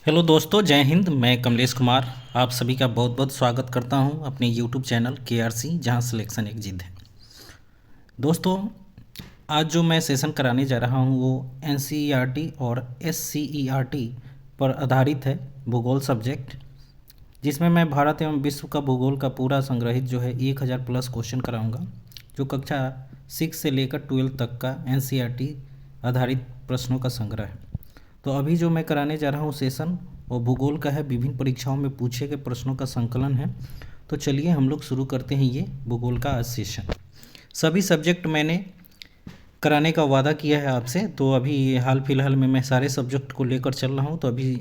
Hello दोस्तों, जय हिंद। मैं कमलेश कुमार आप सभी का बहुत बहुत स्वागत करता हूं अपने यूट्यूब चैनल KRC, जहां सिलेक्शन एक जिद है। दोस्तों, आज जो मैं सेशन कराने जा रहा हूं वो NCERT और SCERT पर आधारित है, भूगोल सब्जेक्ट, जिसमें मैं भारत एवं विश्व का भूगोल का पूरा संग्रहित जो है 1000 प्लस क्वेश्चन कराऊंगा, जो कक्षा 6 से लेकर 12 तक का NCERT आधारित प्रश्नों का संग्रह है। तो अभी जो मैं कराने जा रहा हूँ सेशन वो भूगोल का है, विभिन्न परीक्षाओं में पूछे गए प्रश्नों का संकलन है। तो चलिए हम लोग शुरू करते हैं ये भूगोल का आज सेशन। सभी सब्जेक्ट मैंने कराने का वादा किया है आपसे, तो अभी हाल फिलहाल में मैं सारे सब्जेक्ट को लेकर चल रहा हूँ। तो अभी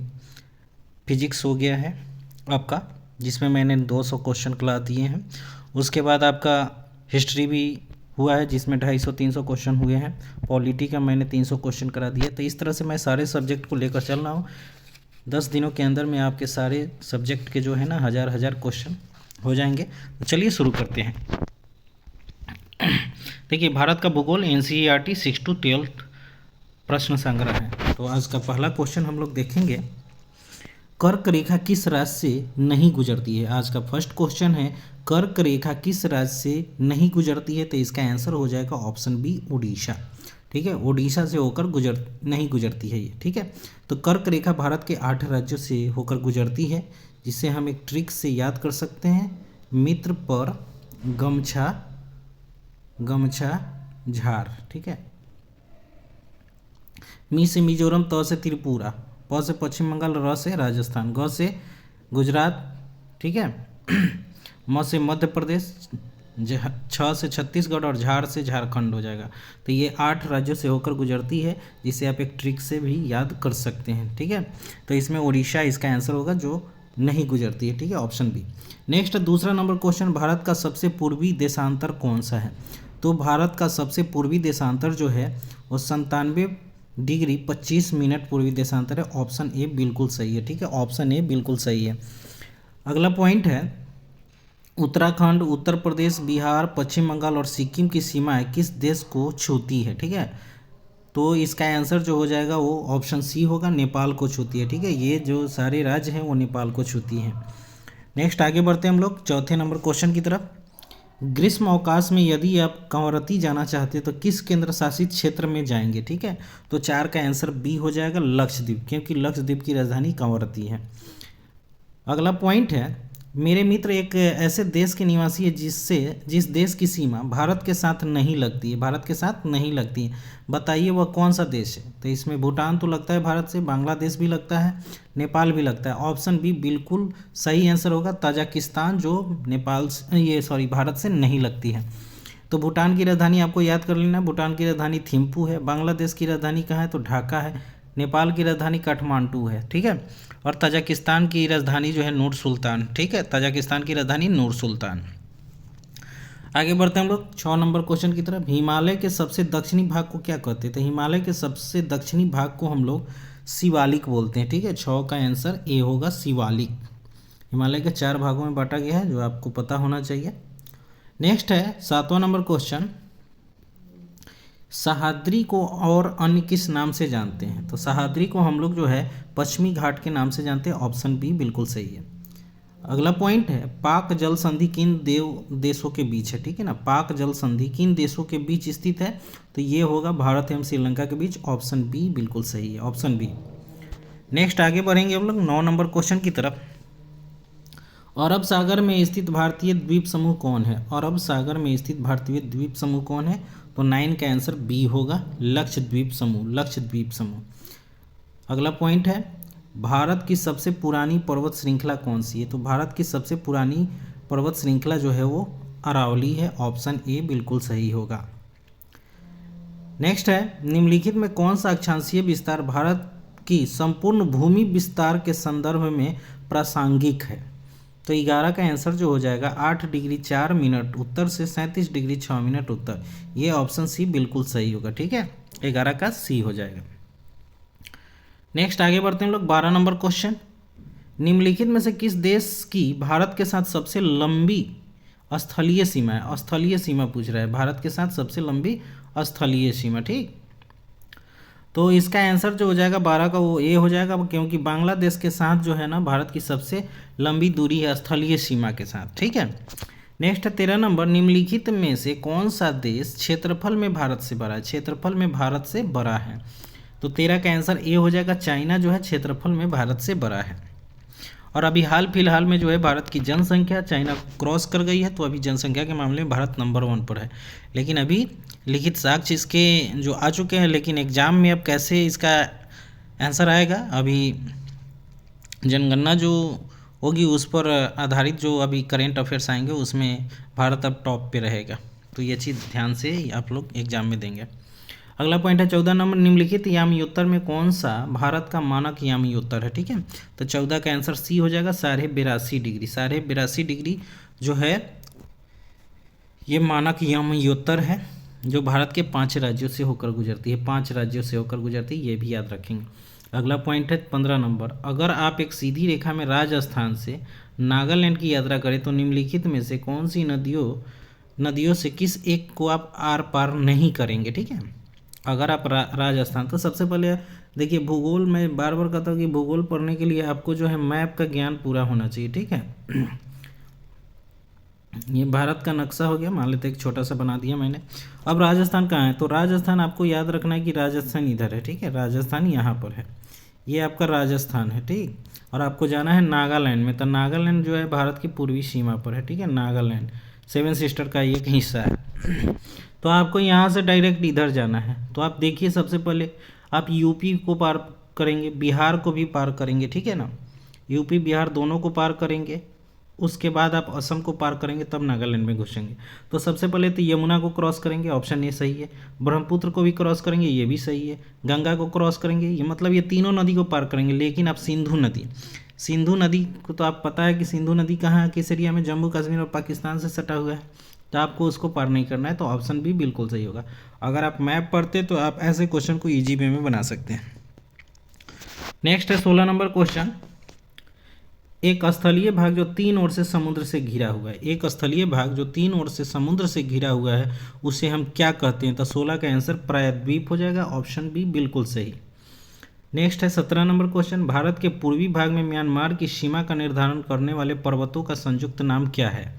फिजिक्स हो गया है आपका, जिसमें मैंने 200 क्वेश्चन करा दिए हैं। उसके बाद आपका हिस्ट्री भी हुआ है, जिसमें 250-300 क्वेश्चन हुए हैं। पॉलिटी का मैंने 300 क्वेश्चन करा दिए। तो इस तरह से मैं सारे सब्जेक्ट को लेकर चल रहा हूँ। 10 दिनों के अंदर में आपके सारे सब्जेक्ट के जो है ना हज़ार क्वेश्चन हो जाएंगे। तो चलिए शुरू करते हैं। देखिए, भारत का भूगोल NCERT 6 to 12 प्रश्न संग्रह है। तो आज का पहला क्वेश्चन हम लोग देखेंगे, कर्क रेखा किस राज्य से नहीं गुजरती है। आज का फर्स्ट क्वेश्चन है, कर्क रेखा किस राज्य से नहीं गुजरती है। तो इसका आंसर हो जाएगा ऑप्शन बी, उड़ीसा। ठीक है, उड़ीसा से होकर नहीं गुजरती है ये। ठीक है, तो कर्क रेखा भारत के 8 राज्यों से होकर गुजरती है, जिसे हम एक ट्रिक से याद कर सकते हैं, मित्र पर गमछा गमछा झार। ठीक है, मी से मिजोरम, त से त्रिपुरा, प से पश्चिम बंगाल, र से राजस्थान, ग से गुजरात। ठीक है, म से मध्य प्रदेश, छ से छत्तीसगढ़ और झार से झारखंड हो जाएगा। तो ये 8 राज्यों से होकर गुजरती है, जिसे आप एक ट्रिक से भी याद कर सकते हैं। ठीक है, तो इसमें उड़ीसा इसका आंसर होगा, जो नहीं गुजरती है। ठीक है, ऑप्शन बी। नेक्स्ट, दूसरा नंबर क्वेश्चन, भारत का सबसे पूर्वी देशांतर कौन सा है। तो भारत का सबसे पूर्वी देशांतर जो है वो 97°25' पूर्वी देशांतर है। ऑप्शन ए बिल्कुल सही है। ठीक है, ऑप्शन ए बिल्कुल सही है। अगला पॉइंट है, उत्तराखंड, उत्तर प्रदेश, बिहार, पश्चिम बंगाल और सिक्किम की सीमाएं किस देश को छूती है। ठीक है, तो इसका आंसर जो हो जाएगा वो ऑप्शन सी होगा, नेपाल को छूती है। ठीक है, ये जो सारे राज्य हैं वो नेपाल को छूती हैं। नेक्स्ट आगे बढ़ते हैं हम लोग चौथे नंबर क्वेश्चन की तरफ। ग्रीष्म अवकाश में यदि आप कंवरती जाना चाहते हैं तो किस केंद्र शासित क्षेत्र में जाएंगे। ठीक है, तो 4 का आंसर बी हो जाएगा, लक्षद्वीप, क्योंकि लक्षद्वीप की राजधानी कंवरती है। अगला पॉइंट है, मेरे मित्र एक ऐसे देश के निवासी है जिस देश की सीमा भारत के साथ नहीं लगती है। भारत के साथ नहीं लगती है, बताइए वह कौन सा देश है। तो इसमें भूटान तो लगता है भारत से, बांग्लादेश भी लगता है, नेपाल भी लगता है। ऑप्शन बी बिल्कुल सही आंसर होगा, ताजिकिस्तान, जो भारत से नहीं लगती है। तो भूटान की राजधानी आपको याद कर लेना, भूटान की राजधानी थिम्पू है। बांग्लादेश की राजधानी कहाँ है, तो ढाका है। नेपाल की राजधानी काठमांडू है। ठीक है, और ताजिकिस्तान की राजधानी जो है नूर सुल्तान। ठीक है, ताजिकिस्तान की राजधानी नूर सुल्तान। आगे बढ़ते हैं हम लोग 6 नंबर क्वेश्चन की तरफ। हिमालय के सबसे दक्षिणी भाग को क्या कहते हैं। तो हिमालय के सबसे दक्षिणी भाग को हम लोग शिवालिक बोलते हैं। ठीक है, 6 का आंसर ए होगा, शिवालिक। हिमालय के 4 भागों में बांटा गया है, जो आपको पता होना चाहिए। नेक्स्ट है 7वां नंबर क्वेश्चन, सह्याद्री को और अन्य किस नाम से जानते हैं। तो सह्याद्री को हम लोग जो है पश्चिमी घाट के नाम से जानते हैं। ऑप्शन बी बिल्कुल सही है। अगला पॉइंट है, पाक जल संधि किन देशों के बीच है। ठीक है ना, पाक जल संधि किन देशों के बीच स्थित है। तो ये होगा भारत एवं श्रीलंका के बीच। ऑप्शन बी बिल्कुल सही है, ऑप्शन बी। नेक्स्ट आगे बढ़ेंगे हम लोग 9 नंबर क्वेश्चन की तरफ। अरब सागर में स्थित भारतीय द्वीप समूह कौन है। अरब सागर में स्थित भारतीय द्वीप समूह कौन है। तो 9 का आंसर बी होगा, लक्षद्वीप समूह, लक्षद्वीप समूह। अगला पॉइंट है, भारत की सबसे पुरानी पर्वत श्रृंखला कौन सी है। तो भारत की सबसे पुरानी पर्वत श्रृंखला जो है वो अरावली है। ऑप्शन ए बिल्कुल सही होगा। नेक्स्ट है, निम्नलिखित में कौन सा अक्षांशीय विस्तार भारत की संपूर्ण भूमि विस्तार के संदर्भ में प्रासंगिक है। तो 11 का आंसर जो हो जाएगा 8°4' उत्तर से 37°6' उत्तर। ये ऑप्शन सी बिल्कुल सही होगा। ठीक है, 11 का सी हो जाएगा। नेक्स्ट आगे बढ़ते हैं हम लोग 12 नंबर क्वेश्चन। निम्नलिखित में से किस देश की भारत के साथ सबसे लंबी स्थलीय सीमा है। स्थलीय सीमा पूछ रहा है, भारत के साथ सबसे लंबी स्थलीय सीमा। ठीक, तो इसका आंसर जो हो जाएगा 12 का वो ए हो जाएगा, क्योंकि बांग्लादेश के साथ जो है ना भारत की सबसे लंबी दूरी है स्थलीय सीमा के साथ। ठीक है, नेक्स्ट है 13 नंबर, निम्नलिखित में से कौन सा देश क्षेत्रफल में भारत से बड़ा है? क्षेत्रफल में भारत से बड़ा है, तो 13 का आंसर ए हो जाएगा। चाइना जो है क्षेत्रफल में भारत से बड़ा है, और अभी हाल फिलहाल में जो है भारत की जनसंख्या चाइना क्रॉस कर गई है, तो अभी जनसंख्या के मामले में भारत नंबर 1 पर है। लेकिन अभी लिखित साक्ष्य इसके जो आ चुके हैं, लेकिन एग्जाम में अब कैसे इसका आंसर आएगा, अभी जनगणना जो होगी उस पर आधारित जो अभी करेंट अफेयर्स आएंगे उसमें भारत अब टॉप पे रहेगा, तो ये चीज़ ध्यान से आप लोग एग्जाम में देंगे। अगला पॉइंट है 14 नंबर, निम्नलिखित यामियोत्तर में कौन सा भारत का मानक यामियोत्तर है? ठीक है, तो 14 का आंसर सी हो जाएगा, 82.5 डिग्री। 82.5 डिग्री जो है ये मानक यामियोत्तर है, जो भारत के 5 राज्यों से होकर गुजरती है। 5 राज्यों से होकर गुजरती है, ये भी याद रखेंगे। अगला पॉइंट है 15 नंबर, अगर आप एक सीधी रेखा में राजस्थान से नागालैंड की यात्रा करें तो निम्नलिखित में से कौन सी नदियों से किस एक को आप आर पार नहीं करेंगे? ठीक है, अगर आप राजस्थान, तो सबसे पहले देखिए भूगोल, मैं बार बार कहता हूँ कि भूगोल पढ़ने के लिए आपको जो है मैप का ज्ञान पूरा होना चाहिए। ठीक है, ये भारत का नक्शा हो गया, मान लेते एक छोटा सा बना दिया मैंने। अब राजस्थान कहाँ है? तो राजस्थान आपको याद रखना है कि राजस्थान इधर है। ठीक है, राजस्थान यहाँ पर है, ये आपका राजस्थान है। ठीक, और आपको जाना है नागालैंड में, तो नागालैंड जो है भारत की पूर्वी सीमा पर है। ठीक है, नागालैंड 7 सिस्टर का एक हिस्सा है। तो आपको यहाँ से डायरेक्ट इधर जाना है, तो आप देखिए सबसे पहले आप यूपी को पार करेंगे, बिहार को भी पार करेंगे। ठीक है ना, यूपी बिहार दोनों को पार करेंगे, उसके बाद आप असम को पार करेंगे, तब नागालैंड में घुसेंगे। तो सबसे पहले तो यमुना को क्रॉस करेंगे, ऑप्शन ए सही है। ब्रह्मपुत्र को भी क्रॉस करेंगे, ये भी सही है। गंगा को क्रॉस करेंगे, ये मतलब ये तीनों नदी को पार करेंगे। लेकिन आप सिंधु नदी को तो आप पता है कि सिंधु नदी कहाँ है, किस एरिया में? जम्मू कश्मीर और पाकिस्तान से सटा हुआ है, तो आपको उसको पार नहीं करना है, तो ऑप्शन बी बिल्कुल सही होगा। अगर आप मैप पढ़ते तो आप ऐसे क्वेश्चन को ईजी वे में बना सकते हैं। नेक्स्ट है 16 नंबर क्वेश्चन, एक स्थलीय भाग जो 3 ओर से समुद्र से घिरा हुआ है, एक स्थलीय भाग जो 3 ओर से समुद्र से घिरा हुआ है उसे हम क्या कहते हैं? तो 16 का आंसर प्रायद्वीप हो जाएगा, ऑप्शन बी बिल्कुल सही। नेक्स्ट है 17 नंबर क्वेश्चन, भारत के पूर्वी भाग में म्यांमार की सीमा का निर्धारण करने वाले पर्वतों का संयुक्त नाम क्या है?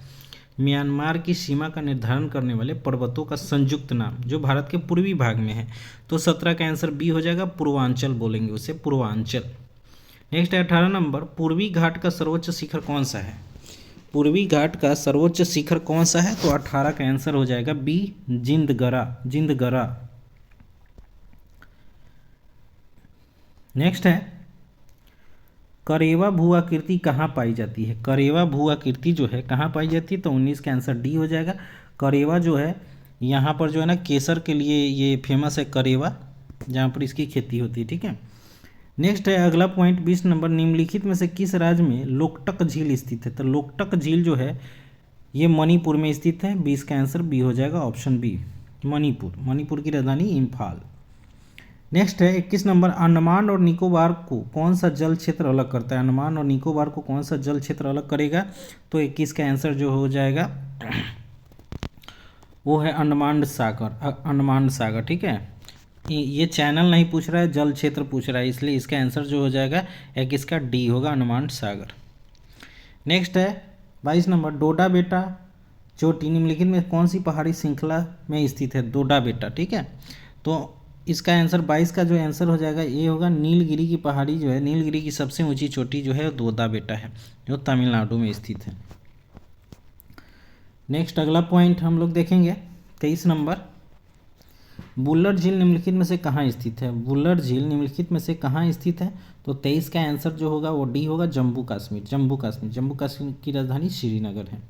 म्यांमार की सीमा का निर्धारण करने वाले पर्वतों का संयुक्त नाम जो भारत के पूर्वी भाग में है, तो 17 का आंसर बी हो जाएगा, पूर्वांचल बोलेंगे उसे, पूर्वांचल। नेक्स्ट है 18 नंबर, पूर्वी घाट का सर्वोच्च शिखर कौन सा है? पूर्वी घाट का सर्वोच्च शिखर कौन सा है? तो 18 का आंसर हो जाएगा बी, जिंदगरा। नेक्स्ट है करेवा भू आकृति कहाँ पाई जाती है? करेवा भू आकृति जो है कहाँ पाई जाती है? तो 19 का आंसर डी हो जाएगा। करेवा जो है यहाँ पर जो है ना केसर के लिए ये फेमस है करेवा, जहाँ पर इसकी खेती होती है। ठीक है, नेक्स्ट है अगला पॉइंट 20 नंबर, निम्नलिखित में से किस राज्य में लोकटक झील स्थित है? तो लोकटक झील जो है ये मणिपुर में स्थित है। 20 का आंसर बी हो जाएगा, ऑप्शन बी, मणिपुर की राजधानी इम्फाल। नेक्स्ट है 21 नंबर, अंडमान और निकोबार को कौन सा जल क्षेत्र अलग करता है? अंडमान और निकोबार को कौन सा जल क्षेत्र अलग करेगा? तो 21 का आंसर जो हो जाएगा वो है अंडमान सागर। ठीक है, ये चैनल नहीं पूछ रहा है, जल क्षेत्र पूछ रहा है, इसलिए इसका आंसर जो हो जाएगा 21 का डी होगा, अंडमान सागर। नेक्स्ट है 22 नंबर, डोडा बेटा चोटी निम्नलिखित में कौन सी पहाड़ी श्रृंखला में स्थित है? डोडा बेटा। ठीक है, तो इसका आंसर 22 का जो आंसर हो जाएगा ये होगा, नीलगिरी की पहाड़ी जो है, नीलगिरी की सबसे ऊंची चोटी जो है डोडा बेटा है, जो तमिलनाडु में स्थित है। नेक्स्ट अगला पॉइंट हम लोग देखेंगे 23 नंबर, बुल्लर झील निम्नलिखित में से कहाँ स्थित है? बुल्लर झील निम्नलिखित में से कहाँ स्थित है? तो 23 का आंसर जो होगा वो डी होगा, जम्मू कश्मीर की राजधानी श्रीनगर है।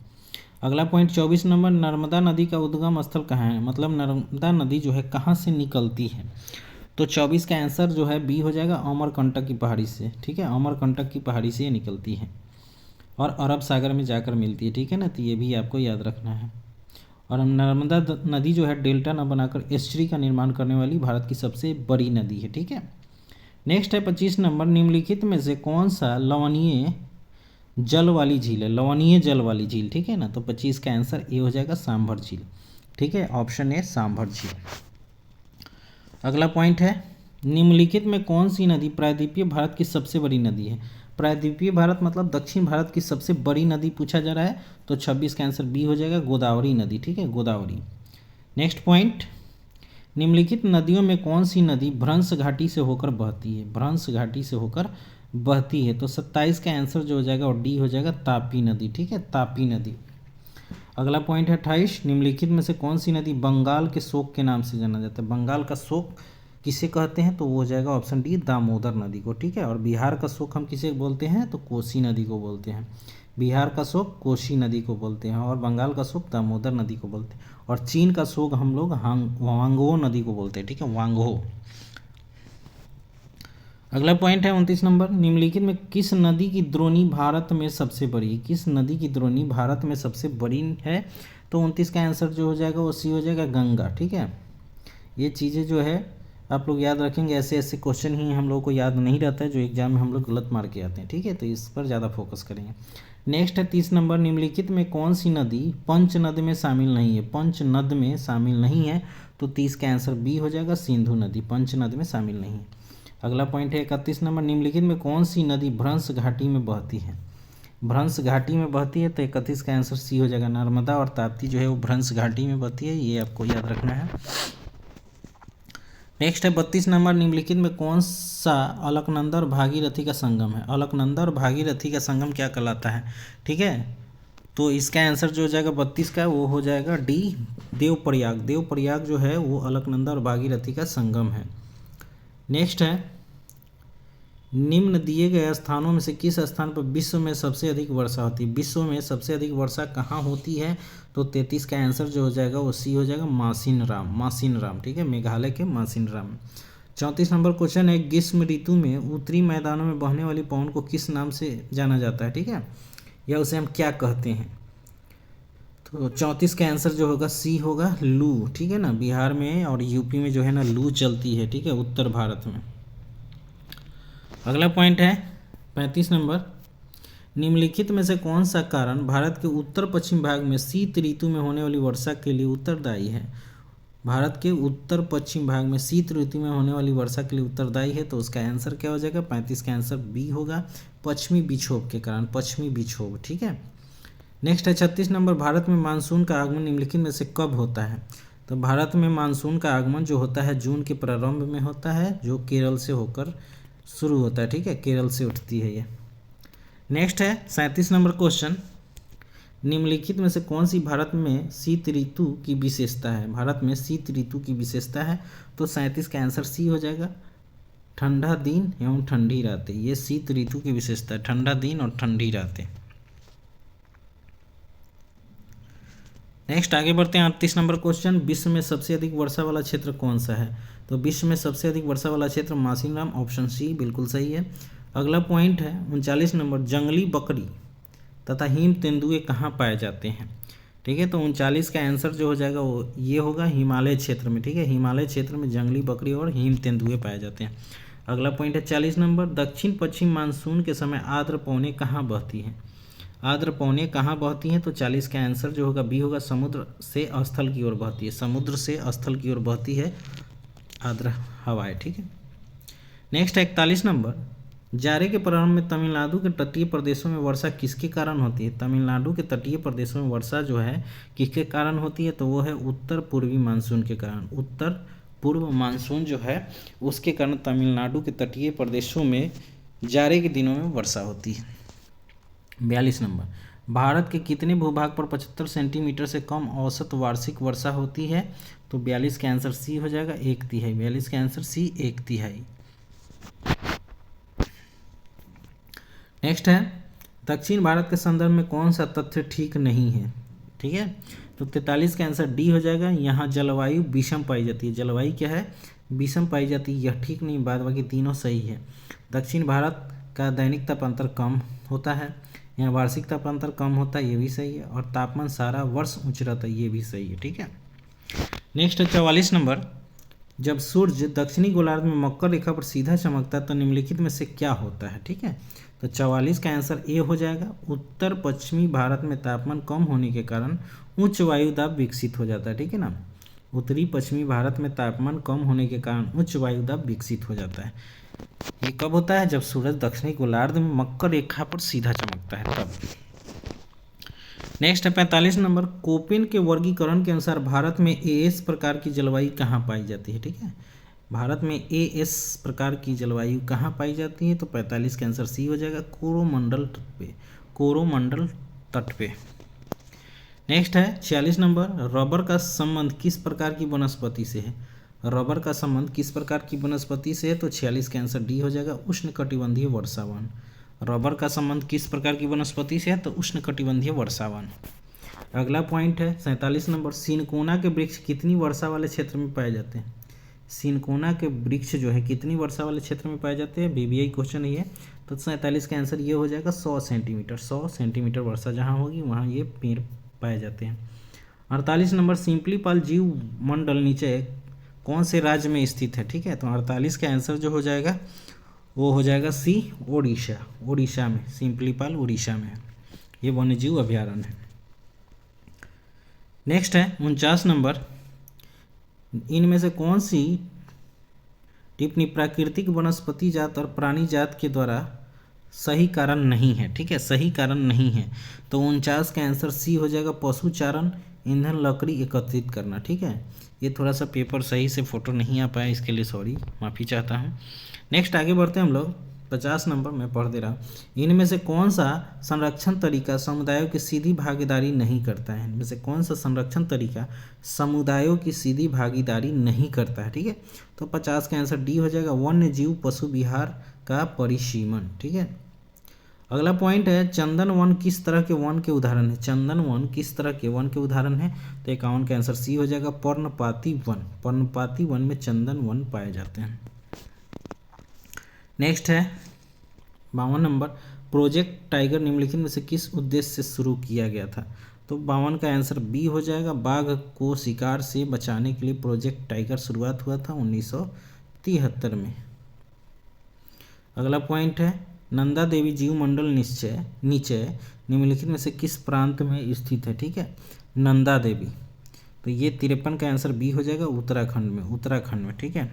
अगला पॉइंट 24 नंबर, नर्मदा नदी का उद्गम स्थल कहाँ है? मतलब नर्मदा नदी जो है कहाँ से निकलती है? तो 24 का आंसर जो है बी हो जाएगा, अमरकंटक की पहाड़ी से। ठीक है, अमरकंटक की पहाड़ी से ये निकलती है और अरब सागर में जाकर मिलती है। ठीक है ना, तो ये भी आपको याद रखना है। और नर्मदा नदी जो है डेल्टा न बनाकर एस्चुरी का निर्माण करने वाली भारत की सबसे बड़ी नदी है। ठीक है, नेक्स्ट है 25 नंबर, निम्नलिखित में से कौन सा लवणीय जल वाली झील है? लवणीय जल वाली झील। ठीक है ना, तो 25 का आंसर ए हो जाएगा, सांभर झील। ठीक है, ऑप्शन ए सांभर झील। अगला पॉइंट है निम्नलिखित में कौन सी नदी प्रायद्वीपीय भारत की सबसे बड़ी नदी है? प्रायद्वीपीय भारत मतलब दक्षिण भारत की सबसे बड़ी नदी पूछा जा रहा है, तो 26 का आंसर बी हो जाएगा, गोदावरी नदी। ठीक है, गोदावरी। नेक्स्ट पॉइंट, निम्नलिखित नदियों में कौन सी नदी भ्रंश घाटी से होकर बहती है? भ्रंश घाटी से होकर बहती है, तो 27 का आंसर जो हो जाएगा और डी हो जाएगा, तापी नदी। ठीक है, तापी नदी। अगला पॉइंट है 28, निम्नलिखित में से कौन सी नदी बंगाल के शोक के नाम से जाना जाता है? बंगाल का शोक किसे कहते हैं? तो वो हो जाएगा ऑप्शन डी, दामोदर नदी को। ठीक है, और बिहार का शोक हम किसे बोलते हैं? तो कोसी नदी को बोलते हैं। बिहार का शोक कोसी नदी को बोलते हैं, और बंगाल का शोक दामोदर नदी को बोलते हैं, और चीन का शोक हम लोग वांगो नदी को बोलते हैं। ठीक है, वांगो। अगला पॉइंट है 29 नंबर, निम्नलिखित में किस नदी की द्रोणी भारत में सबसे बड़ी है? किस नदी की द्रोणी भारत में सबसे बड़ी है? तो 29 का आंसर जो हो जाएगा वो सी हो जाएगा, गंगा। ठीक है, ये चीज़ें जो है आप लोग याद रखेंगे, ऐसे ऐसे क्वेश्चन ही हम लोग को याद नहीं रहता है जो एग्जाम में हम लोग गलत मार के आते हैं। ठीक है, तो इस पर ज़्यादा फोकस करेंगे। नेक्स्ट है 30 नंबर, निम्नलिखित में कौन सी नदी पंचनद में शामिल नहीं है? पंचनद में शामिल नहीं है, तो 30 का आंसर बी हो जाएगा, सिंधु नदी पंचनद में शामिल नहीं है। अगला पॉइंट है 31 नंबर, निम्नलिखित में कौन सी नदी भ्रंश घाटी में बहती है? भ्रंश घाटी में बहती है, तो 31 का आंसर सी हो जाएगा, नर्मदा और ताप्ती जो है वो भ्रंश घाटी में बहती है, ये आपको याद रखना है। नेक्स्ट है 32 नंबर, निम्नलिखित में कौन सा अलकनंदा और भागीरथी का संगम है? अलकनंदा और भागीरथी का संगम क्या कहलाता है? ठीक है, तो इसका आंसर जो हो जाएगा 32 का वो हो जाएगा डी, देवप्रयाग। देवप्रयाग जो है वो अलकनंदा और भागीरथी का संगम है। नेक्स्ट है, निम्न दिए गए स्थानों में से किस स्थान पर विश्व में सबसे अधिक वर्षा होती है? विश्व में सबसे अधिक वर्षा कहाँ होती है? तो 33 का आंसर जो हो जाएगा वो सी हो जाएगा, मासिनराम। मासिनराम, ठीक है, मेघालय के मासिनराम। 34 नंबर क्वेश्चन है, ग्रीष्म ऋतु में उत्तरी मैदानों में बहने वाली पवन को किस नाम से जाना जाता है? ठीक है, या उसे हम क्या कहते हैं? तो 34 का आंसर जो होगा सी होगा, लू। ठीक है ना, बिहार में और यूपी में जो है ना लू चलती है। ठीक है, उत्तर भारत में। अगला पॉइंट है 35 नंबर, निम्नलिखित में से कौन सा कारण भारत के उत्तर पश्चिम भाग में शीत ऋतु में होने वाली वर्षा के लिए उत्तरदायी है? भारत के उत्तर पश्चिम भाग में शीत ऋतु में होने वाली वर्षा के लिए उत्तरदायी है, तो उसका आंसर क्या हो जाएगा? 35 का आंसर बी होगा, पश्चिमी विक्षोभ के कारण, पश्चिमी विक्षोभ। ठीक है, नेक्स्ट है 36 नंबर, भारत में मानसून का आगमन निम्नलिखित में से कब होता है? तो भारत में मानसून का आगमन जो होता है जून के प्रारंभ में होता है, जो केरल से होकर शुरू होता है। ठीक है, केरल से उठती है ये। नेक्स्ट है 37 नंबर क्वेश्चन, निम्नलिखित में से कौन सी भारत में शीत ऋतु की विशेषता है? भारत में शीत ऋतु की विशेषता है, तो 37 का आंसर सी हो जाएगा, ठंडा दिन एवं ठंडी रातें। ये शीत ऋतु की विशेषता है, ठंडा दिन और ठंडी रातें। नेक्स्ट आगे बढ़ते हैं 38 नंबर क्वेश्चन, विश्व में सबसे अधिक वर्षा वाला क्षेत्र कौन सा है? तो विश्व में सबसे अधिक वर्षा वाला क्षेत्र मासिनराम, ऑप्शन सी बिल्कुल सही है। अगला पॉइंट है 39 नंबर, जंगली बकरी तथा हिम तेंदुए कहाँ पाए जाते हैं? ठीक है, तो 39 का आंसर जो हो जाएगा वो ये होगा, हिमालय क्षेत्र में। ठीक है, हिमालय क्षेत्र में जंगली बकरी और हिम तेंदुए पाए जाते हैं। अगला पॉइंट है 40 नंबर, दक्षिण पश्चिम मानसून के समय आर्द्र पवनें कहाँ बहती हैं? आर्द्र पवनें कहाँ बहती हैं? तो 40 का आंसर जो होगा बी होगा, समुद्र से स्थल की ओर बहती है। समुद्र से स्थल की ओर बहती है आर्द्र हवाएं। ठीक है, नेक्स्ट 41 नंबर, जाड़े के प्रारंभ में तमिलनाडु के तटीय प्रदेशों में वर्षा किसके कारण होती है? तमिलनाडु के तटीय प्रदेशों में वर्षा जो है किसके कारण होती है? तो वो है उत्तर पूर्वी मानसून के कारण। उत्तर पूर्व मानसून जो है उसके कारण तमिलनाडु के तटीय प्रदेशों में जाड़े के दिनों में वर्षा होती है। 42 नंबर, भारत के कितने भूभाग पर 75 सेंटीमीटर से कम औसत वार्षिक वर्षा होती है? तो 42 का आंसर सी हो जाएगा, 1/3। 42 का आंसर सी, 1/3। नेक्स्ट है, दक्षिण भारत के संदर्भ में कौन सा तथ्य ठीक नहीं है? ठीक है, तो 43 का आंसर डी हो जाएगा, यहाँ जलवायु विषम पाई जाती है। जलवायु क्या है? विषम पाई जाती है, यह ठीक नहीं, बाद बाकी तीनों सही है। दक्षिण भारत का दैनिक तापांतर कम होता है, यहाँ वार्षिक तापांतर कम होता है, ये भी सही है, और तापमान सारा वर्ष उच्च रहता है, ये भी सही है। ठीक है, नेक्स्ट है 44 नंबर, जब सूर्य दक्षिणी गोलार्ध में मकर रेखा पर सीधा चमकता है तो निम्नलिखित में से क्या होता है? ठीक है, तो 44 का आंसर ए हो जाएगा, उत्तर पश्चिमी भारत में तापमान कम होने के कारण उच्च वायु दाब विकसित हो जाता है। ठीक है ना, उत्तरी पश्चिमी भारत में तापमान कम होने के कारण उच्च वायुदाब विकसित हो जाता है। ये कब होता है? जब सूरज दक्षिणी गोलार्ध में मकर रेखा पर सीधा चमकता है तब। नेक्स्ट है 45 नंबर, कोपेन के वर्गीकरण के अनुसार भारत में एएस प्रकार की जलवायु कहाँ पाई जाती है? ठीक है, भारत में एएस प्रकार की जलवायु कहाँ पाई जाती है? तो 45 का आंसर सी हो जाएगा, कोरोमंडल तट पे, कोरोमंडल तट पे। नेक्स्ट है 46 नंबर, रबर का संबंध किस प्रकार की वनस्पति से है? रबर का संबंध किस प्रकार की वनस्पति से है? तो 46 का आंसर डी हो जाएगा, उष्णकटिबंधीय वर्षावन। रबर का संबंध किस प्रकार की वनस्पति से है? तो उष्णकटिबंधीय वर्षावन। अगला पॉइंट है 47 नंबर, सिनकोना के वृक्ष कितनी वर्षा वाले क्षेत्र में पाए जाते हैं? सिनकोना के वृक्ष जो है कितनी वर्षा वाले क्षेत्र में पाए जाते हैं? बीबीआई क्वेश्चन ही है। तो 47 का आंसर ये हो जाएगा 100 सेंटीमीटर। 100 सेंटीमीटर वर्षा जहाँ होगी वहाँ ये पेड़ पाए जाते हैं। 48 नंबर, सिंपलीपाल जीव मंडल नीचे कौन से राज्य में स्थित है? ठीक है, तो 48 का आंसर जो हो जाएगा वो हो जाएगा सी, ओडिशा। ओडिशा में सिंपलीपाल उड़ीसा में ये वन्यजीव अभ्यारण्य है। नेक्स्ट है 49 नंबर, इनमें से कौन सी टिप्पणी प्राकृतिक वनस्पति जात और प्राणी जात के द्वारा सही कारण नहीं है? ठीक है, सही कारण नहीं है। तो 49 का आंसर सी हो जाएगा, पशु चारण, ईंधन, लकड़ी एकत्रित करना। ठीक है, ये थोड़ा सा पेपर सही से फोटो नहीं आ पाया, इसके लिए सॉरी, माफ़ी चाहता हूँ। नेक्स्ट आगे बढ़ते हैं हम लोग, 50 नंबर मैं पढ़ दे रहा हूँ। इनमें से कौन सा संरक्षण तरीका समुदायों की सीधी भागीदारी नहीं करता है? इनमें से कौन सा संरक्षण तरीका समुदायों की सीधी भागीदारी नहीं करता है? ठीक है, तो 50 का आंसर डी हो जाएगा, वन्य जीव पशु विहार का परिसीमन। ठीक है, अगला पॉइंट है, चंदन वन किस तरह के वन के उदाहरण है? चंदन वन किस तरह के वन के उदाहरण है? तो 51 का आंसर सी हो जाएगा, पर्णपाती वन। पर्णपाती वन में चंदन वन पाए जाते हैं। नेक्स्ट है 52 नंबर, प्रोजेक्ट टाइगर निम्नलिखित में से किस उद्देश्य से शुरू किया गया था? तो 52 का आंसर बी हो जाएगा, बाघ को शिकार से बचाने के लिए प्रोजेक्ट टाइगर शुरुआत हुआ था 1973 में। अगला पॉइंट है, नंदा देवी जीव मंडल नीचे निम्नलिखित में से किस प्रांत में स्थित है? ठीक है, नंदा देवी, तो ये 53 का आंसर बी हो जाएगा, उत्तराखंड में। उत्तराखंड में। ठीक है,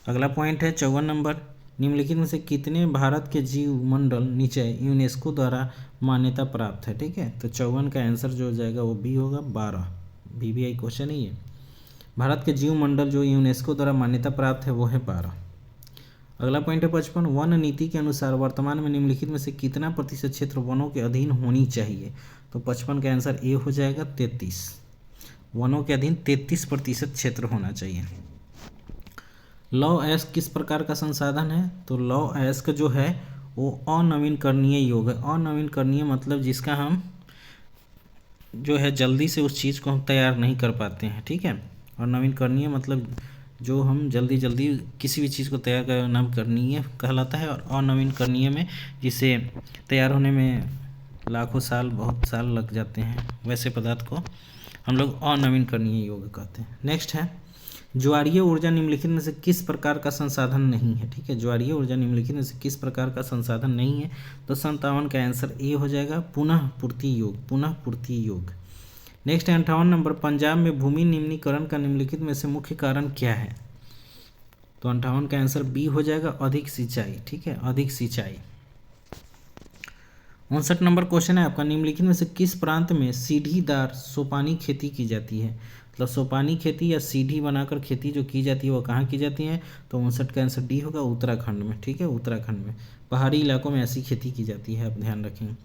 अगला पॉइंट है 54 नंबर, निम्नलिखित में से कितने भारत के जीव मंडल नीचे यूनेस्को द्वारा मान्यता प्राप्त है? ठीक है, तो 54 का आंसर जो हो जाएगा वो बी होगा, 12। बीबीआई क्वेश्चन ही है, भारत के जीव मंडल जो यूनेस्को द्वारा मान्यता प्राप्त है वो है 12। अगला पॉइंट है 55, वन नीति के अनुसार वर्तमान में निम्नलिखित में से कितना प्रतिशत क्षेत्र वनों के अधीन होनी चाहिए? तो 55 का आंसर ए हो जाएगा, 33। वनों के अधीन 33% क्षेत्र होना चाहिए। लौह अयस्क किस प्रकार का संसाधन है? तो लौह अयस्क जो है वो अनवीनकरणीय योग है। अनवीनकरणीय मतलब जिसका हम जो है जल्दी से उस चीज़ को हम तैयार नहीं कर पाते हैं। ठीक है, और नवीनकरणीय मतलब जो हम जल्दी किसी भी चीज़ को तैयार करना करणीय कहलाता है, और अनवीनकरणीय में जिसे तैयार होने में लाखों साल, बहुत साल लग जाते हैं, वैसे पदार्थ को हम लोग अनवीनकरणीय योग कहते हैं। नेक्स्ट है, ज्वारीय ऊर्जा निम्नलिखित में से किस प्रकार का संसाधन नहीं है? ठीक है, ज्वारीय ऊर्जा निम्नलिखित में से किस प्रकार का संसाधन नहीं है? तो 57 का आंसर ए हो जाएगा, पुनः पूर्ति योग। पुनः पूर्ति योग। नेक्स्ट है 58 नंबर, पंजाब में भूमि निम्नीकरण का निम्नलिखित में से मुख्य कारण क्या है? तो 58 का आंसर बी हो जाएगा, अधिक सिंचाई। ठीक है, अधिक सिंचाई। 59 नंबर क्वेश्चन है आपका, निम्नलिखित में से किस प्रांत में सीढ़ीदार सोपानी खेती की जाती है? मतलब सोपानी खेती या सीढ़ी बनाकर खेती जो की जाती है वो कहाँ की जाती है? तो 59 का आंसर डी होगा, उत्तराखंड में। ठीक है, उत्तराखंड में पहाड़ी इलाकों में ऐसी खेती की जाती है, आप ध्यान रखें।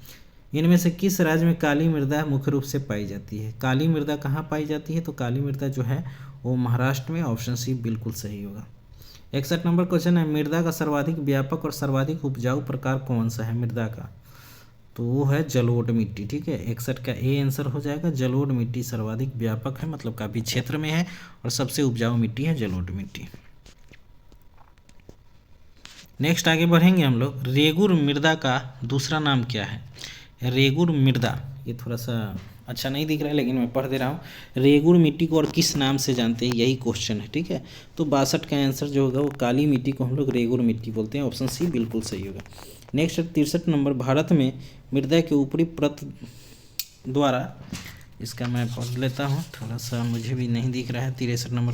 इनमें से किस राज्य में काली मृदा मुख्य रूप से पाई जाती है? काली मृदा कहाँ पाई जाती है? तो काली मृदा जो है वो महाराष्ट्र में। ऑप्शन सी बिल्कुल सही होगा। 61 नंबर क्वेश्चन है, मृदा का सर्वाधिक व्यापक और सर्वाधिक उपजाऊ प्रकार कौन सा है मृदा का? तो वो है जलोढ़ मिट्टी। ठीक है, 61 का ए आंसर हो जाएगा, जलोढ़ मिट्टी सर्वाधिक व्यापक है, मतलब काफ़ी क्षेत्र में है, और सबसे उपजाऊ मिट्टी है जलोढ़ मिट्टी। नेक्स्ट आगे बढ़ेंगे हम लोग, रेगुर मृदा का दूसरा नाम क्या है? रेगुर मृदा, ये थोड़ा सा अच्छा नहीं दिख रहा है लेकिन मैं पढ़ दे रहा हूँ। रेगुर मिट्टी को और किस नाम से जानते हैं, यही क्वेश्चन है। ठीक है, तो 62 का आंसर जो होगा वो काली मिट्टी को हम लोग रेगुर मिट्टी बोलते हैं। ऑप्शन सी बिल्कुल सही होगा। नेक्स्ट 63 नंबर, भारत में मृदा के ऊपरी परत द्वारा इसका मैं पढ़ लेता हूँ, थोड़ा सा मुझे भी नहीं दिख रहा है। 63 नंबर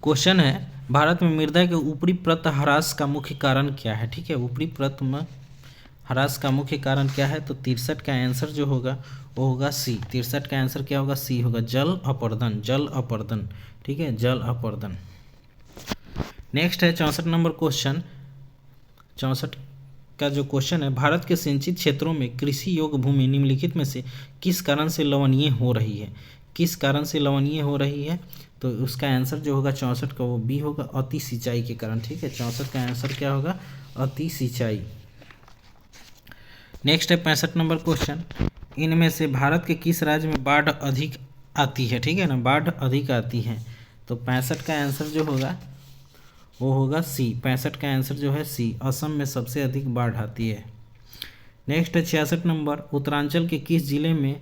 क्वेश्चन है, भारत में मृदा के ऊपरी परत ह्रास का मुख्य कारण क्या है? ठीक है, ऊपरी परत में ह्रास का मुख्य कारण क्या है? तो 63 का आंसर जो होगा वो होगा सी। 63 का आंसर क्या होगा? सी होगा, जल अपर्दन। जल अपर्दन, ठीक है, जल अपर्दन। नेक्स्ट है 64 नंबर क्वेश्चन। 64 का जो क्वेश्चन है, भारत के सिंचित क्षेत्रों में कृषि योग्य भूमि निम्नलिखित में से किस कारण से लवणीय हो रही है? किस कारण से लवणीय हो रही है? तो उसका आंसर जो होगा 64 का वो बी होगा, अति सिंचाई के कारण। ठीक है, 64 का आंसर क्या होगा? अति सिंचाई। नेक्स्ट है 65 नंबर क्वेश्चन, इनमें से भारत के किस राज्य में बाढ़ अधिक आती है? ठीक है ना, बाढ़ अधिक आती है। तो 65 का आंसर जो होगा वो होगा सी। 65 का आंसर जो है सी, असम में सबसे अधिक बाढ़ आती है। नेक्स्ट है 66 नंबर, उत्तरांचल के किस जिले में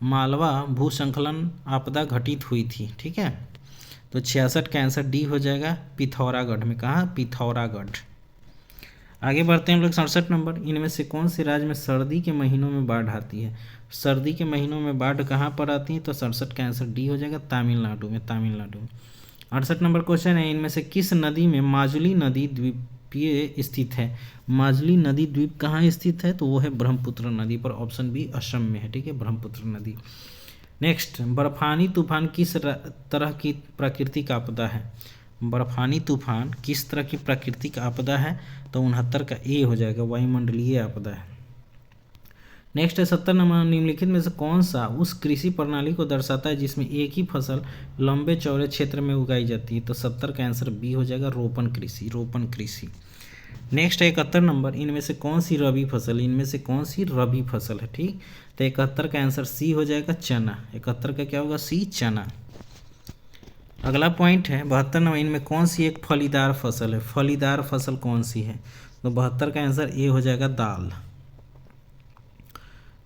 मालवा भूस्खलन आपदा घटित हुई थी? ठीक है, तो 66 का आंसर डी हो जाएगा, पिथौरागढ़ में। कहाँ? पिथौरागढ़। आगे बढ़ते हैं हम लोग 67 नंबर, इनमें से कौन से राज्य में सर्दी के महीनों में बाढ़ आती है? सर्दी के महीनों में बाढ़ कहाँ पर आती है? तो 67 का आंसर डी हो जाएगा, तमिलनाडु में। तमिलनाडु में। 68 नंबर क्वेश्चन है, इनमें से किस नदी में माजुली नदी द्वीपीय स्थित है? माजुली नदी द्वीप कहाँ स्थित है? तो वो है ब्रह्मपुत्र नदी पर। ऑप्शन बी असम में है। ठीक है, ब्रह्मपुत्र नदी। नेक्स्ट, बर्फानी तूफान किस तरह की प्राकृतिक आपदा है? बर्फानी तूफान किस तरह की प्राकृतिक आपदा है? तो 69 का ए हो जाएगा, वायुमंडलीय आपदा है। नेक्स्ट है 70 नंबर, निम्नलिखित में से कौन सा उस कृषि प्रणाली को दर्शाता है जिसमें एक ही फसल लंबे चौड़े क्षेत्र में उगाई जाती है? तो 70 का आंसर बी हो जाएगा, रोपण कृषि। रोपण कृषि। नेक्स्ट है 71 नंबर, इनमें से कौन सी रबी फसल? इनमें से कौन सी रबी फसल है? ठीक, तो 71 का आंसर सी हो जाएगा, चना। 71 का क्या होगा? सी, चना। अगला पॉइंट है 72 नंबर, इनमें कौन सी एक फलीदार फसल है? फलीदार फसल कौन सी है? तो 72 का आंसर ए हो जाएगा, दाल।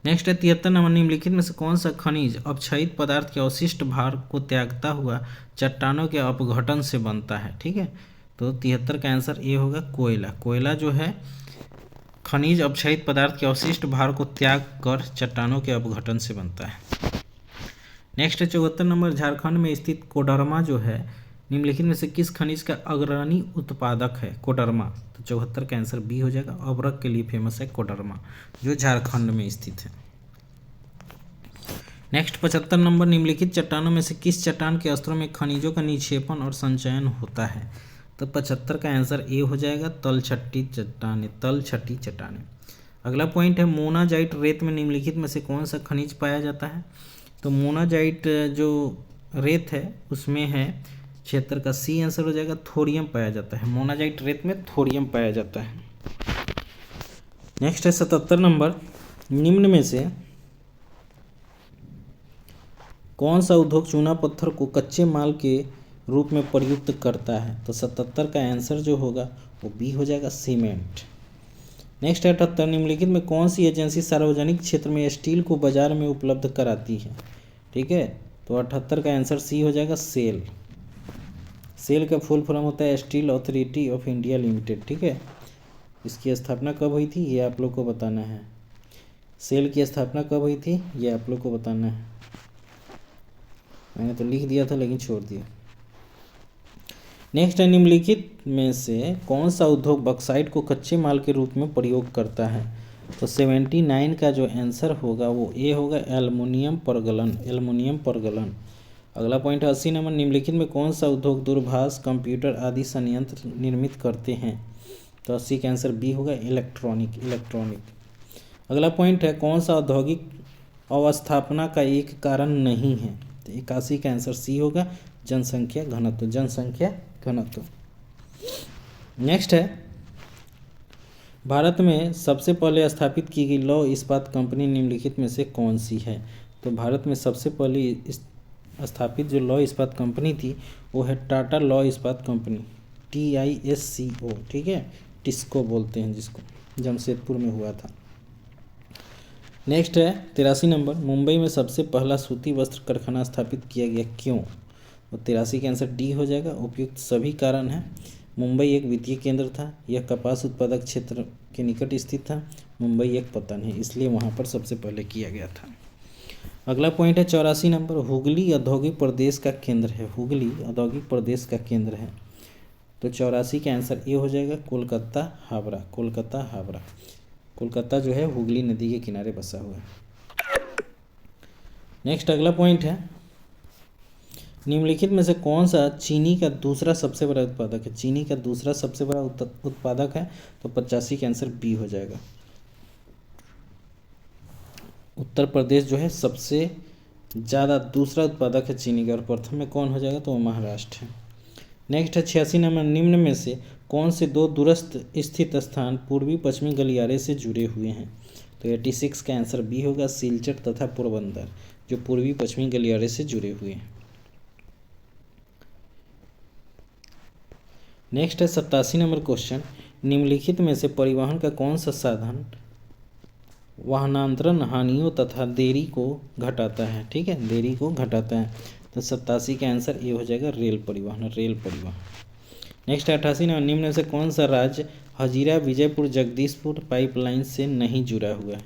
नेक्स्ट है 73 नंबर, निम्नलिखित में से कौन सा खनिज अपक्षयित पदार्थ के अवशिष्ट भार को त्यागता हुआ चट्टानों के अपघटन से बनता है? ठीक है, तो 73 का आंसर ए होगा, कोयला। कोयला जो है खनिज अपक्षयित पदार्थ के अवशिष्ट भार को त्याग कर चट्टानों के अपघटन से बनता है। नेक्स्ट है 74 नंबर, झारखंड में स्थित कोडरमा जो है निम्नलिखित में से किस खनिज का अग्रणी उत्पादक है? कोडरमा। तो 74 का आंसर बी हो जाएगा, अबरक के लिए फेमस है कोडरमा, जो झारखंड में स्थित है। नेक्स्ट 75 नंबर, निम्नलिखित चट्टानों में से किस चट्टान के स्तरों में खनिजों का निक्षेपण और संचयन होता है? तो 75 का आंसर ए हो जाएगा, तलछटी चट्टानें। तलछटी चट्टानें। अगला पॉइंट है, मोनाजाइट रेत में निम्नलिखित में से कौन सा खनिज पाया जाता है? तो मोनाजाइट जो रेत है उसमें है, क्षेत्र का सी आंसर हो जाएगा, थोरियम पाया जाता है। मोनाजाइट रेत में थोरियम पाया जाता है। नेक्स्ट है 77 नंबर, निम्न में से कौन सा उद्योग चूना पत्थर को कच्चे माल के रूप में प्रयुक्त करता है? तो 77 का आंसर जो होगा वो बी हो जाएगा, सीमेंट। नेक्स्ट है 78, निम्नलिखित में कौन सी एजेंसी सार्वजनिक क्षेत्र में स्टील को बाजार में उपलब्ध कराती है? ठीक है, तो 78 का आंसर सी हो जाएगा, सेल। सेल का फुल फॉर्म होता है steel authority of India limited. ठीक है, इसकी स्थापना कब हुई थी ये आप लोग को बताना है। सेल की स्थापना कब हुई थी ये आप लोग को बताना है। मैंने तो लिख दिया था लेकिन छोड़ दिया। नेक्स्ट है, निम्नलिखित में से कौन सा उद्योग बॉक्साइट को कच्चे माल के रूप में प्रयोग करता है? तो 79 का जो आंसर होगा वो ए होगा, एल्युमिनियम परगलन। एल्युमिनियम परगलन। अगला पॉइंट है 80 नंबर, निम्नलिखित में कौन सा उद्योग दूरभाष, कंप्यूटर आदि संयंत्र निर्मित करते हैं? तो 80 का आंसर बी होगा, इलेक्ट्रॉनिक। इलेक्ट्रॉनिक। अगला पॉइंट है, कौन सा औद्योगिक अवस्थापना का एक कारण नहीं है? तो 81 का आंसर सी होगा, जनसंख्या घनत्व। जनसंख्या घनत्व। नेक्स्ट है, भारत में सबसे पहले स्थापित की गई लौह इस्पात कंपनी निम्नलिखित में से कौन सी है? तो भारत में सबसे पहले स्थापित जो लौह इस्पात कंपनी थी वो है टाटा लौह इस्पात कंपनी, TISCO। ठीक है, टिस्को बोलते हैं जिसको, जमशेदपुर में हुआ था। नेक्स्ट है 83 नंबर, मुंबई में सबसे पहला सूती वस्त्र कारखाना स्थापित किया गया क्यों? तो 83 का आंसर डी हो जाएगा, उपयुक्त सभी कारण हैं। मुंबई एक वित्तीय केंद्र था। यह कपास उत्पादक क्षेत्र के निकट स्थित था। मुंबई एक पतन है, इसलिए वहाँ पर सबसे पहले किया गया था। अगला पॉइंट है 84 नंबर, हुगली औद्योगिक प्रदेश का केंद्र है। हुगली औद्योगिक प्रदेश का केंद्र है, तो 84 का आंसर ए हो जाएगा, कोलकाता हावड़ा। कोलकाता हावड़ा, कोलकाता जो है हुगली नदी के किनारे बसा हुआ है। नेक्स्ट अगला पॉइंट है, निम्नलिखित में से कौन सा चीनी का दूसरा सबसे बड़ा उत्पादक है। चीनी का दूसरा सबसे बड़ा उत्पादक है, तो 85 का आंसर बी हो जाएगा। उत्तर प्रदेश जो है सबसे ज़्यादा दूसरा उत्पादक है चीनी का, और प्रथम में कौन हो जाएगा, तो वो महाराष्ट्र है। नेक्स्ट है 86 नंबर, निम्न में से कौन से दो दूरस्थ स्थित स्थान पूर्वी पश्चिमी गलियारे से जुड़े हुए हैं। तो 86 का आंसर बी होगा, सिलचर तथा पोरबंदर, जो पूर्वी पश्चिमी गलियारे से जुड़े हुए हैं। नेक्स्ट है 87 नंबर क्वेश्चन, निम्नलिखित में से परिवहन का कौन सा साधन वाहनांतरण हानियों तथा देरी को घटाता है। ठीक है, देरी को घटाता है, तो 87 का आंसर ये हो जाएगा, रेल परिवहन। रेल परिवहन। नेक्स्ट 88 नंबर, निम्न में से कौन सा राज्य हजीरा विजयपुर जगदीशपुर पाइपलाइन से नहीं जुड़ा हुआ है।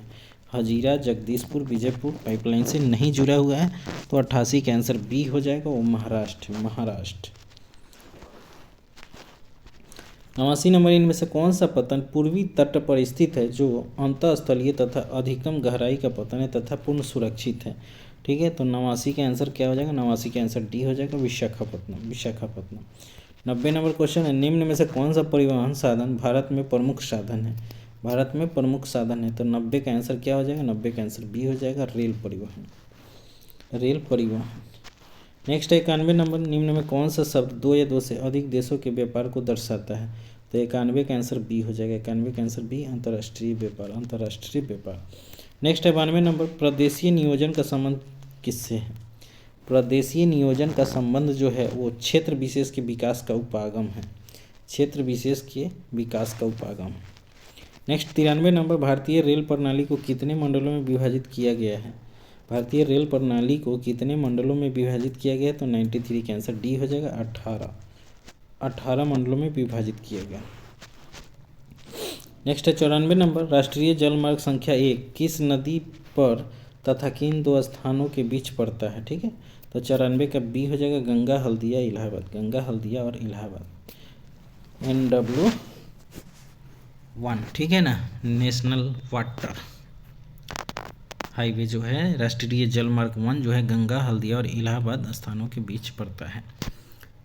हजीरा जगदीशपुर विजयपुर पाइपलाइन से नहीं जुड़ा हुआ है, तो 88 का आंसर बी हो जाएगा, वो महाराष्ट्र। महाराष्ट्र। 89 नंबर, इनमें से कौन सा पतन पूर्वी तट पर स्थित है, जो अंतःस्थलीय तथा अधिकतम गहराई का पतन है तथा पूर्ण सुरक्षित है। ठीक है, तो 89 का आंसर क्या हो जाएगा, 89 का आंसर डी हो जाएगा, विशाखापट्टनम। विशाखापट्टनम। 90 नंबर क्वेश्चन है, निम्न में से कौन सा परिवहन साधन भारत में प्रमुख साधन है। भारत में प्रमुख साधन है, तो 90 का आंसर क्या हो जाएगा, 90 का आंसर बी हो जाएगा, रेल परिवहन। रेल परिवहन। नेक्स्ट है 91 नंबर, निम्न में कौन सा शब्द दो या दो से अधिक देशों के व्यापार को दर्शाता है। तो 91 का आंसर बी हो जाएगा, 91 का आंसर बी, अंतर्राष्ट्रीय व्यापार। अंतर्राष्ट्रीय व्यापार। नेक्स्ट है 92 नंबर, प्रदेशीय नियोजन का संबंध किससे है। प्रदेशीय नियोजन का संबंध जो है वो क्षेत्र विशेष के विकास का उपागम है। क्षेत्र विशेष के विकास का उपागम। नेक्स्ट 93 नंबर, भारतीय रेल प्रणाली को कितने मंडलों में विभाजित किया गया है। भारतीय रेल प्रणाली को कितने मंडलों में विभाजित किया गया है, तो 93 का आंसर डी हो जाएगा, 18 मंडलों में विभाजित किया गया। नेक्स्ट है 94 नंबर, राष्ट्रीय जलमार्ग संख्या 1 किस नदी पर तथा किन दो स्थानों के बीच पड़ता है। ठीक है, तो 94 का बी हो जाएगा, गंगा हल्दिया इलाहाबाद। गंगा हल्दिया और इलाहाबाद, NW1। ठीक है ना, नेशनल वाटर हाईवे जो है, राष्ट्रीय जलमार्ग 1 जो है गंगा हल्दिया और इलाहाबाद स्थानों के बीच पड़ता है।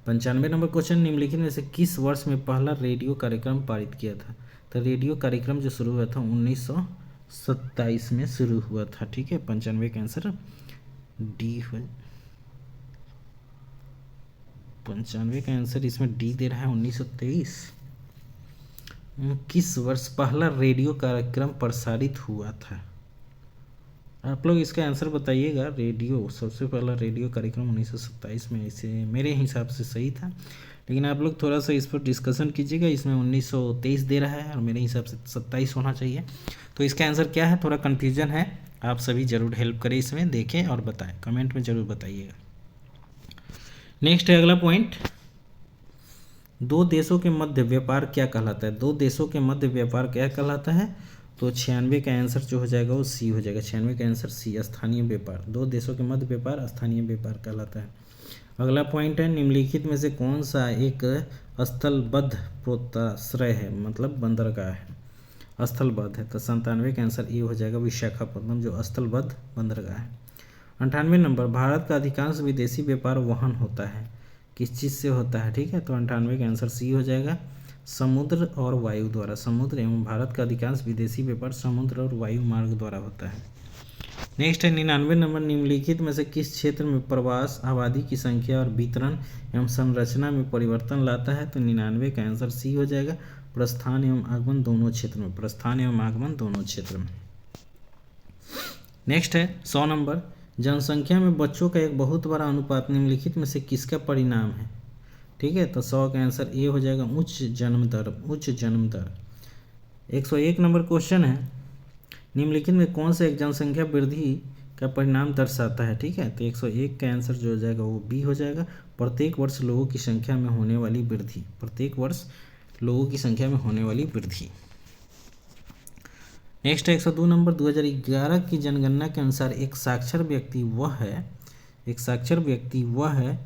95 नंबर क्वेश्चन, निम्नलिखित में से किस वर्ष में पहला रेडियो कार्यक्रम पारित किया था। तो रेडियो कार्यक्रम जो शुरू हुआ था 1927 में शुरू हुआ था। ठीक है, 95 का आंसर डी है। 95 का आंसर इसमें डी दे रहा है, 1923। किस वर्ष पहला रेडियो कार्यक्रम प्रसारित हुआ था। आप लोग इसका आंसर बताइएगा। रेडियो सबसे पहला रेडियो कार्यक्रम 1927 में, इसे मेरे हिसाब से सही था, लेकिन आप लोग थोड़ा सा इस पर डिस्कशन कीजिएगा। इसमें 1923 दे रहा है और मेरे हिसाब से 27 होना चाहिए, तो इसका आंसर क्या है, थोड़ा कन्फ्यूजन है। आप सभी ज़रूर हेल्प करें, इसमें देखें और बताएं, कमेंट में ज़रूर बताइएगा। नेक्स्ट है अगला पॉइंट, दो देशों के मध्य व्यापार क्या कहलाता है। दो देशों के मध्य व्यापार क्या कहलाता है, तो 96 का आंसर जो हो जाएगा वो सी हो जाएगा। 96 का आंसर सी, स्थानीय व्यापार। दो देशों के मध्य व्यापार स्थानीय व्यापार कहलाता है। अगला पॉइंट है, निम्नलिखित में से कौन सा एक स्थलबद्ध पोताश्रय है, मतलब बंदरगाह है, स्थलबद्ध है। तो 97 का आंसर ये हो जाएगा, विशाखापट्टनम, जो स्थलबद्ध बंदरगाह है। 98 नंबर, भारत का अधिकांश विदेशी व्यापार वहन होता है, किस चीज़ से होता है। ठीक है, तो 98 का आंसर सी हो जाएगा, समुद्र और वायु द्वारा। समुद्र एवं भारत का अधिकांश विदेशी व्यापार समुद्र और वायु मार्ग द्वारा होता है। नेक्स्ट है 99 नंबर, निम्नलिखित में से किस क्षेत्र में प्रवास आबादी की संख्या और वितरण एवं संरचना में परिवर्तन लाता है। तो 99 का आंसर सी हो जाएगा, प्रस्थान एवं आगमन दोनों क्षेत्र में। प्रस्थान एवं आगमन दोनों क्षेत्र में। नेक्स्ट है 100 नंबर, जनसंख्या में बच्चों का एक बहुत बड़ा अनुपात निम्नलिखित में से किसका परिणाम है। ठीक है, तो 100 का आंसर ए हो जाएगा, उच्च जन्म दर। उच्च जन्म दर। 101 नंबर क्वेश्चन है, निम्नलिखित में कौन सा एक जनसंख्या वृद्धि का परिणाम दर्शाता है, ठीक है। तो 101 का आंसर जो हो जाएगा वो बी हो जाएगा। प्रत्येक वर्ष लोगों की संख्या में होने वाली वृद्धि, प्रत्येक वर्ष लोगों की संख्या में होने वाली वृद्धि। नेक्स्ट है 102 नंबर, 2011 की जनगणना के अनुसार एक साक्षर व्यक्ति वह है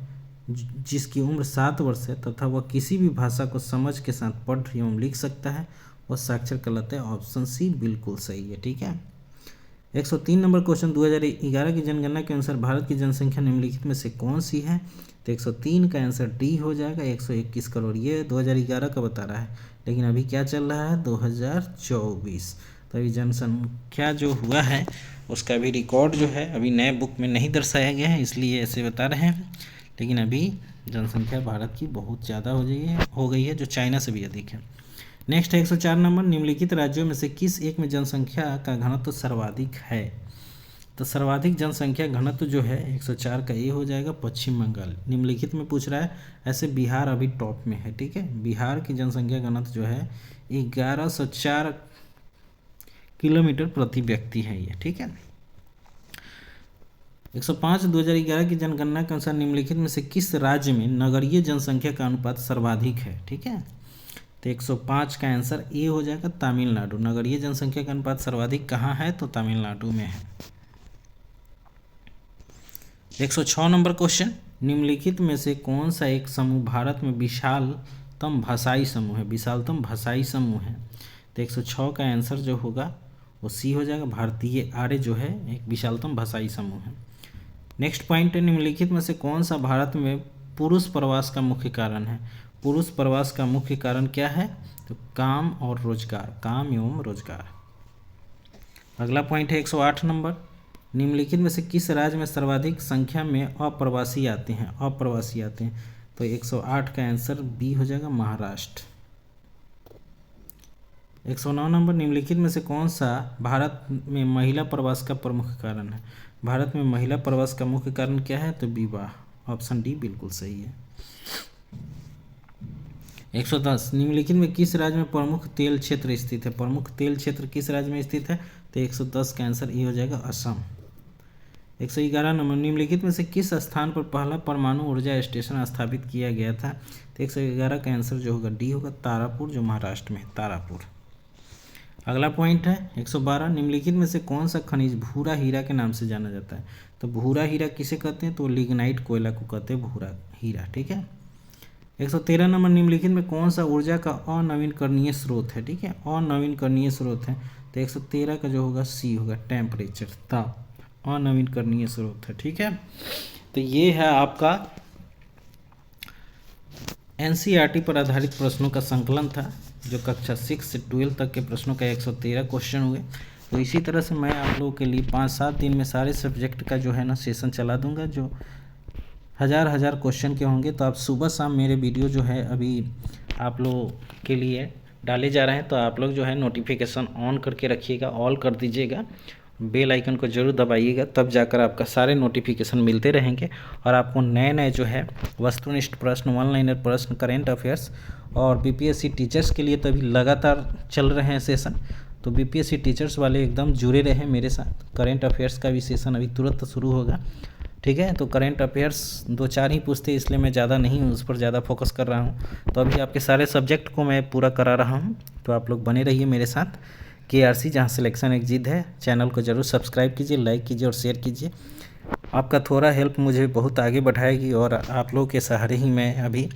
जिसकी उम्र 7 वर्ष है तथा वह किसी भी भाषा को समझ के साथ पढ़ एवं लिख सकता है, वह साक्षर कहलाता है। ऑप्शन सी बिल्कुल सही है, ठीक है। 103 नंबर क्वेश्चन, 2011 की जनगणना के अनुसार भारत की जनसंख्या निम्नलिखित में से कौन सी है? तो 103 का आंसर डी हो जाएगा, 121 करोड़। ये 2011 का बता रहा है, लेकिन अभी क्या चल रहा है? 2024। तो अभी जनसंख्या जो हुआ है उसका भी रिकॉर्ड जो है अभी नए बुक में नहीं दर्शाया गया है, इसलिए ऐसे बता रहे हैं। लेकिन अभी जनसंख्या भारत की बहुत ज़्यादा हो गई है, जो चाइना से भी अधिक है। नेक्स्ट है 104 नंबर, निम्नलिखित राज्यों में से किस एक में जनसंख्या का घनत्व सर्वाधिक है? तो सर्वाधिक जनसंख्या घनत्व जो है 104 का ये हो जाएगा पश्चिम बंगाल। निम्नलिखित में पूछ रहा है, ऐसे बिहार अभी टॉप में है, ठीक है। बिहार की जनसंख्या घनत्व जो है 1104 किलोमीटर प्रति व्यक्ति है ये, ठीक है। 105 2011 की जनगणना के अनुसार निम्नलिखित में से किस राज्य में नगरीय जनसंख्या का अनुपात सर्वाधिक है? ठीक है, तो 105 का आंसर ए हो जाएगा, तमिलनाडु। नगरीय जनसंख्या का अनुपात सर्वाधिक कहाँ है? तो तमिलनाडु में है। 106 नंबर क्वेश्चन, निम्नलिखित में से कौन सा एक समूह भारत में विशालतम भाषाई समूह है? विशालतम भाषाई समूह है, तो 106 का आंसर जो होगा वो सी हो जाएगा। भारतीय आर्य जो है एक विशालतम भाषाई समूह है। नेक्स्ट पॉइंट है, निम्नलिखित में से कौन सा भारत में पुरुष प्रवास का मुख्य कारण है? पुरुष प्रवास का मुख्य कारण क्या है? तो काम और रोजगार, काम एवं रोजगार। अगला पॉइंट है 108 नंबर, निम्नलिखित में से किस राज्य में सर्वाधिक संख्या में अप्रवासी आते हैं? अप्रवासी आते हैं, तो 108 का आंसर बी हो जाएगा, महाराष्ट्र। 109 नंबर, निम्नलिखित में से कौन सा भारत में महिला प्रवास का प्रमुख कारण है? भारत में महिला प्रवास का मुख्य कारण क्या है? तो विवाह। ऑप्शन डी बिल्कुल सही है। 110, निम्नलिखित में किस राज्य में प्रमुख तेल क्षेत्र स्थित है? प्रमुख तेल क्षेत्र किस राज्य में स्थित है? तो 110 का आंसर ए हो जाएगा, असम। 111 नंबर, निम्नलिखित में से किस स्थान पर पहला परमाणु ऊर्जा स्टेशन स्थापित किया गया था? तो 111 का आंसर जो होगा डी होगा, तारापुर, जो महाराष्ट्र में है, तारापुर। अगला पॉइंट है 112, निम्नलिखित में से कौन सा खनिज भूरा हीरा के नाम से जाना जाता है? तो भूरा हीरा किसे कहते हैं? तो लिग्नाइट कोयला को कहते हैं भूरा हीरा, ठीक है। 113 नंबर, निम्नलिखित में कौन सा ऊर्जा का अनवीनकरणीय स्रोत है? ठीक है, अनवीनकरणीय स्रोत है, तो 113 का जो होगा सी होगा, टेम्परेचर, ताप, अनवीनकरणीय स्रोत है, ठीक है। तो ये है आपका एनसीईआरटी पर आधारित प्रश्नों का संकलन था, जो कक्षा 6 से 12 तक के प्रश्नों का 113 क्वेश्चन हुए। तो इसी तरह से मैं आप लोगों के लिए 5-7 दिन में सारे सब्जेक्ट का जो है ना सेशन चला दूंगा, जो हज़ार क्वेश्चन के होंगे। तो आप सुबह शाम मेरे वीडियो जो है अभी आप लोगों के लिए डाले जा रहे हैं, तो आप लोग जो है नोटिफिकेशन ऑन करके रखिएगा, ऑल कर दीजिएगा, बेल आइकन को जरूर दबाइएगा, तब जाकर आपका सारे नोटिफिकेशन मिलते रहेंगे और आपको नए नए जो है वस्तुनिष्ठ प्रश्न, वन लाइनर प्रश्न, करेंट अफेयर्स और बीपीएससी टीचर्स के लिए तो अभी लगातार चल रहे हैं सेशन। तो बीपीएससी टीचर्स वाले एकदम जुड़े रहे मेरे साथ। करेंट अफेयर्स का भी सेशन अभी तुरंत शुरू होगा, ठीक है। तो करेंट अफेयर्स 2-4 ही पूछते, इसलिए मैं ज़्यादा नहीं उस पर ज़्यादा फोकस कर रहा हूँ। तो अभी आपके सारे सब्जेक्ट को मैं पूरा करा रहा हूँ, तो आप लोग बने रहिए मेरे साथ। KRC, जहाँ सिलेक्शन एक जिद है, चैनल को ज़रूर सब्सक्राइब कीजिए, लाइक कीजिए और शेयर कीजिए। आपका थोड़ा हेल्प मुझे बहुत आगे बढ़ाएगी और आप लोगों के सहारे ही मैं अभी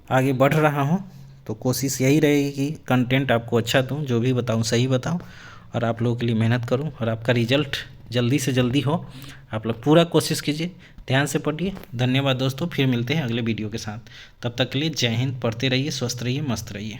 आगे बढ़ रहा हूँ। तो कोशिश यही रहेगी कि कंटेंट आपको अच्छा दूँ, जो भी बताऊँ सही बताऊँ और आप लोगों के लिए मेहनत करूँ और आपका रिजल्ट जल्दी से जल्दी हो। आप लोग पूरा कोशिश कीजिए, ध्यान से पढ़िए। धन्यवाद दोस्तों, फिर मिलते हैं अगले वीडियो के साथ। तब तक के लिए जय हिंद। पढ़ते रहिए, स्वस्थ रहिए, मस्त रहिए।